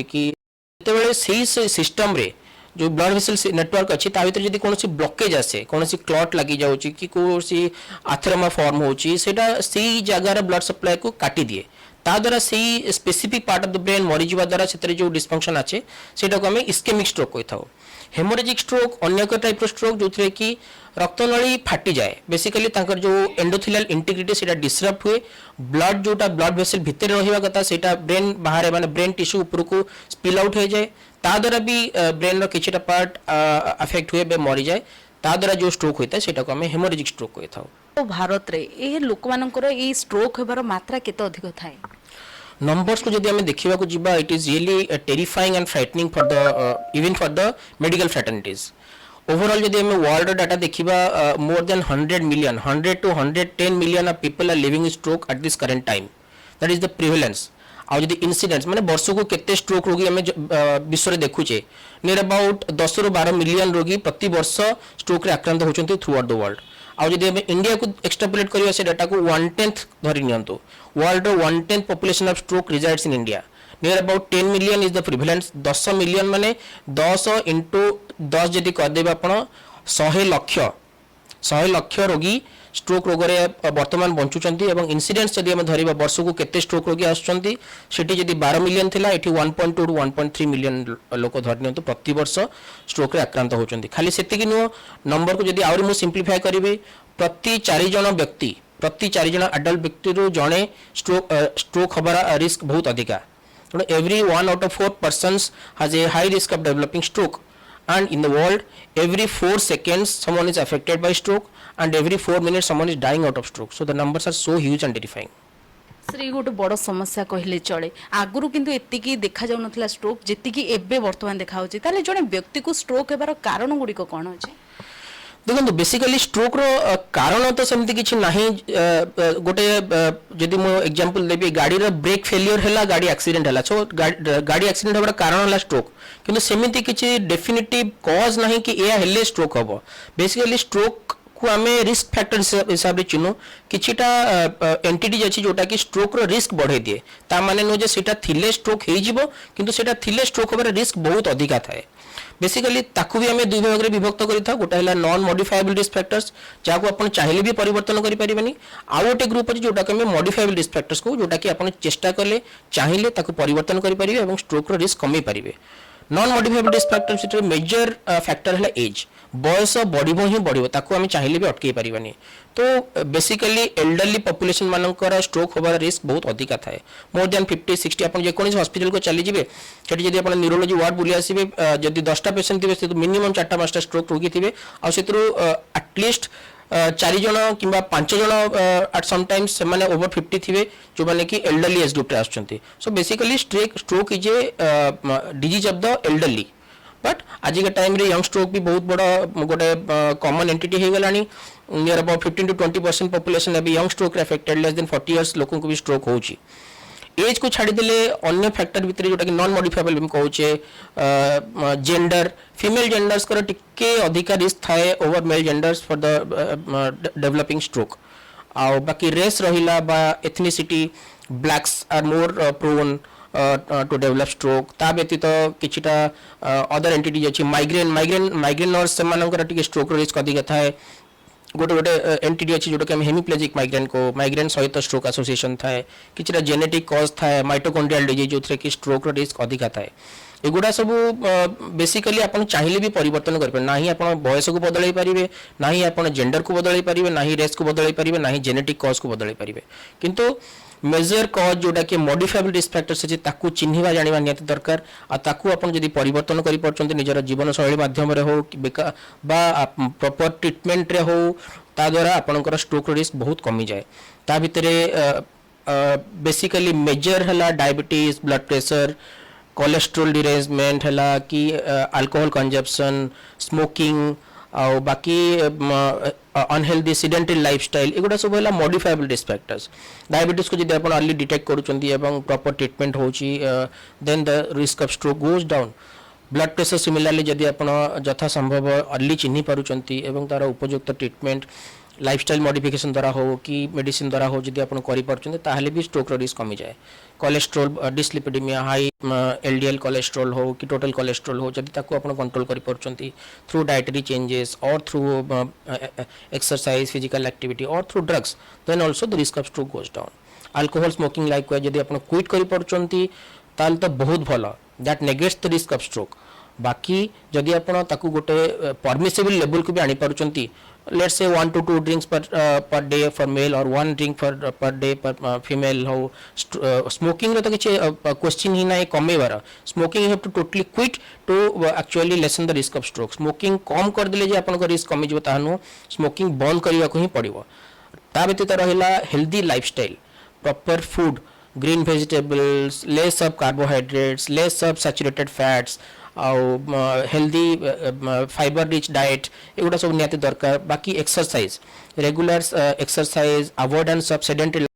कि जेतेबेले से सिस्टम रे जो ब्लड वेसल नेटवर्क अच्छी भर जब कौन ब्लकेज आसे कौन क्लट लगी जाऊँगी कि कौन आथेरमा फॉर्म होची से जगार ब्लड सप्लाई को काटी दिए ता द्वारा से specific part of the brain मरी जावा द्वारा से जो डिस्फंक्शन अच्छे से इस्केमिक स्ट्रोक कही था। हेमोरेजिक स्ट्रोक अन्य एक टाइप स्ट्रोक जो थे कि रक्तनली फाटी जाए बेसिकली जो एंडोथेलियल इंटीग्रिटी से डिस्टर्ब हुए ब्लड जोटा ब्लड वेसल भितर रहा कथा से ब्रेन बाहर माने ब्रेन टिश्यू ऊपर को स्पिल आउट हो जाए ता द्वारा भी ब्रेन रो किछिटा पार्ट अफेक्ट हुए बे मरी जाए ता द्वारा जो स्ट्रोक होता है सेटा को हमें हेमोरेजिक स्ट्रोक कही था। तो भारत रे ए लोक मानकर ए स्ट्रोक हेबार मात्रा केते अधिक थाए नंबर्स को जदि हमें देखिबा को जिबा it is really terrifying and frightening for the even for the medical fraternities. Overall जदि हमें वर्ल्ड डाटा देखिबा more than 100 million 100 to 110 million of people are living stroke at this current time that is the prevalence. आ जदि incidents माने वर्ष को केते stroke रोगी हमें विश्व रे देखुचे नियर अबाउट 10 ରୁ 12 मिलियन रोगी प्रति वर्ष स्ट्रोक रे आक्रांत होचंती थ्रू आउट द वर्ल्ड। आ जदि हमें इंडिया को एक्सट्रापोलेट करिया से डाटा को 1/10 धरि नियंतु वर्ल्ड रो 1/10 population of stroke resides in India near about 10 million is the prevalence. 10 million माने 10 into 10 जदि कर देबा आपण 100 लाख रोगी स्ट्रोक रोग वर्तमान बंचुचंती एवं इंसिडेंट्स जदि हम धरिबा वर्ष को केते स्ट्रोक रोगी आछंती सेठी जदि 12 मिलियन थिला एठी 1.2 to 1.3 मिलियन लोक धरनियंतु प्रति वर्ष स्ट्रोक रे आक्रांत होचंती। खाली सेति कि नो नंबर को जदि आउरी मु सिंप्लीफाई करिवे प्रति 4 जण व्यक्ति प्रति 4 जण अडल्ट व्यक्ति रो जणे स्ट्रोक हबार रिस्क बहुत अधिका। Every 1 out of 4 persons has a high risk of developing stroke and in the world every 4 seconds someone is affected by stroke and every 4 minutes someone is dying out of stroke, so the numbers are so huge and terrifying। Shri गोटे बड़ समस्या कहले चले आगुरु किंतु एतिकी देखा जाउ नथला stroke जेतिकी एबे वर्तमान देखा होची ताले जने व्यक्ति को स्ट्रोक हेबार कारण गुडी को कोन होची देखो बेसिकली स्ट्रोक रो कारण तो सेमती किछि नाही। गोटे जदि मो एग्जांपल देबी गाड़ी रो ब्रेक फेलियर हैला गाड़ी एक्सीडेंट हैला सो गाड़ी एक्सीडेंट होबार कारण हैला स्ट्रोक किंतु सेमिति किछि डेफिनेटिव कॉज नाही कि एया हेले स्ट्रोक हबो। बेसिकली स्ट्रोक को आमे रिस्क फैक्टर हिसाब रे चिनो किछिटा एंटिटी अछि जोटा कि स्ट्रोक रो रिस्क बढ़े दिए ता माने नो जे सेटा थिले स्ट्रोक हेइ जिवो किंतु सेटा थिले स्ट्रोक होबार रिस्क बहुत अधिका थाए। बेसिकली ताकू भी हमें दुई भाग में विभक्त करिथा गोटा हैला नॉन मॉडिफाएबल रिस्क फैक्टर्स जाको अपन चाहिले भी परिवर्तन करि परिबेनी आ गोटे ग्रुप अछि जोटा कि हमें मॉडिफाएबल रिस्क फैक्टर्स को जोटा कि अपन चेष्टा करले चाहिले ताकू परिवर्तन करि परिबे एवं स्ट्रोक रो रिस्क कमी परिबे। नॉन मॉडिफाएबल रिस्क फैक्टर्स रे मेजर फैक्टर हैला एज बयस बढ़िबो ही बढ़िबो ताकू हम चाहिले भी अटके परिबानी। तो बेसिकली एल्डरली पॉपुलेशन मानकर स्ट्रोक होबार रिस्क बहुत अधिका थाए मोर देन 50-60 अपन जे कोन हॉस्पिटल को चली जिवे सेठी जदि अपन न्यूरोलॉजी वार्ड बुली आसीबे जदि 10टा पेशेंट थिबे से मिनिमम 4टा-5टा स्ट्रोक रोगी थिबे आ सेतरो एटलीस्ट 4 जण किंबा 5 जण एट सम टाइम्स से माने ओवर 50 थिबे जो माने कि एल्डरली एज ग्रुप रे आछंती। So basically stroke is a disease of the elderly but आज के टाइम रे यंग स्ट्रोक भी बहुत बड़ा गोटे कॉमन एंटिटी हो गलानी नियर अबाउट 15 to 20% पॉपुलेशन अभी young stroke affected less than 40 years लोगों को भी स्ट्रोक होची। एज को छाड़ी देले अन्य फैक्टर भितर जोटा कि नॉन मॉडिफाएबल हम कहूचे जेंडर फीमेल जेंडर्स कर टिके अधिका रिस्क थाए over male genders for the developing stroke आ बाकी रेस रहिला बा ethnicity blacks are more prone to develop stroke ता व्यतीत किछिटा अदर एंटिटी अछि माइग्रेनर्स से मानकर टिके स्ट्रोक रिस्क अधिक थाए। गोटे गोटे एंटिटी अछि जोटा कि हम हेमिप्लेजिक माइग्रेन को माइग्रेन सहित स्ट्रोक एसोसिएशन थाए किछिटा जेनेटिक कॉज थाए माइटोकॉन्ड्रियल डिजीज जोथरे कि स्ट्रोक रिस्क अधिक थाए। एगुड़ा सब बेसिकली अपन चाहिए भी परिवर्तन कर ना ही अपन बयस को बदल पारे ना ही अपन जेंडर को बदल पारे ना ही रेस को बदल पारे ना ही जेनेटिक कॉज को बदल पारे किंतु मेजर कॉज जोटा कि मॉडिफाएबल रिस्क फैक्टर्स अछि ताकू चिन्हिबा जानिबा नियत दरकार आ ताकू अपन जदी परिवर्तन करि परचंती निजर जीवन शैली माध्यम रे हो बा प्रॉपर ट्रीटमेंट रे हो ता द्वारा आपनकर स्ट्रोक रिस्क बहुत कमी जाए। ता भितरे बेसिकली मेजर हला diabetes blood pressure cholesterol derangement हला कि अल्कोहल कंजप्शन स्मोकिंग आ बाकी अनहेल्दी सीडेंटरी लाइफस्टाइल एगुड़ा सब है मॉडिफाएबल रिस्क फैक्टर्स। डायबिटीज को जब आप अर्ली डिटेक्ट करुँच प्रॉपर ट्रीटमेंट होची then the risk of stroke goes down. Blood pressure similarly जदि आप यथा संभव अर्ली चिन्ह पारुचंती एवं तार उपयुक्त ट्रीटमेंट लाइफस्टाइल मॉडिफिकेशन द्वारा हो कि मेडिसिन द्वारा हो जदि आपण करि परछन ताहले भी स्ट्रोक रो रिस्क कमी जाए cholesterol dyslipidemia high LDL cholesterol हो कि टोटल कोलेस्ट्रोल हो जदि ताको आपण कंट्रोल करि परछन थ्रू डाइटरी चेंजेस और थ्रू एक्सरसाइज फिजिकल एक्टिविटी और through drugs then also the risk of stroke goes down alcohol smoking like जदि आपण क्विट करि परछन ताल तो बहुत भलो that negates the risk of stroke बाकी जदि आपण ताकू गोटे परमिसिबल लेवल को भी आनी पारुचंती let's say 1 to 2 drinks per day for male or 1 drink per day per female हो smoking रो तो किछि क्वेश्चन ही ना कमेबार smoking you have to totally quit to actually lessen the risk of stroke smoking कम कर दिले जे आपन को रिस्क कमी जबो तानु स्मोकिंग बंद करिया को ही पड़िबो ता व्यतीत रहिला healthy lifestyle proper food green vegetables less of carbohydrates less of saturated fats healthy fibre rich diet एगुड़ा सब निहाती दरकार बाकी exercise regular exercise avoidance of sedentary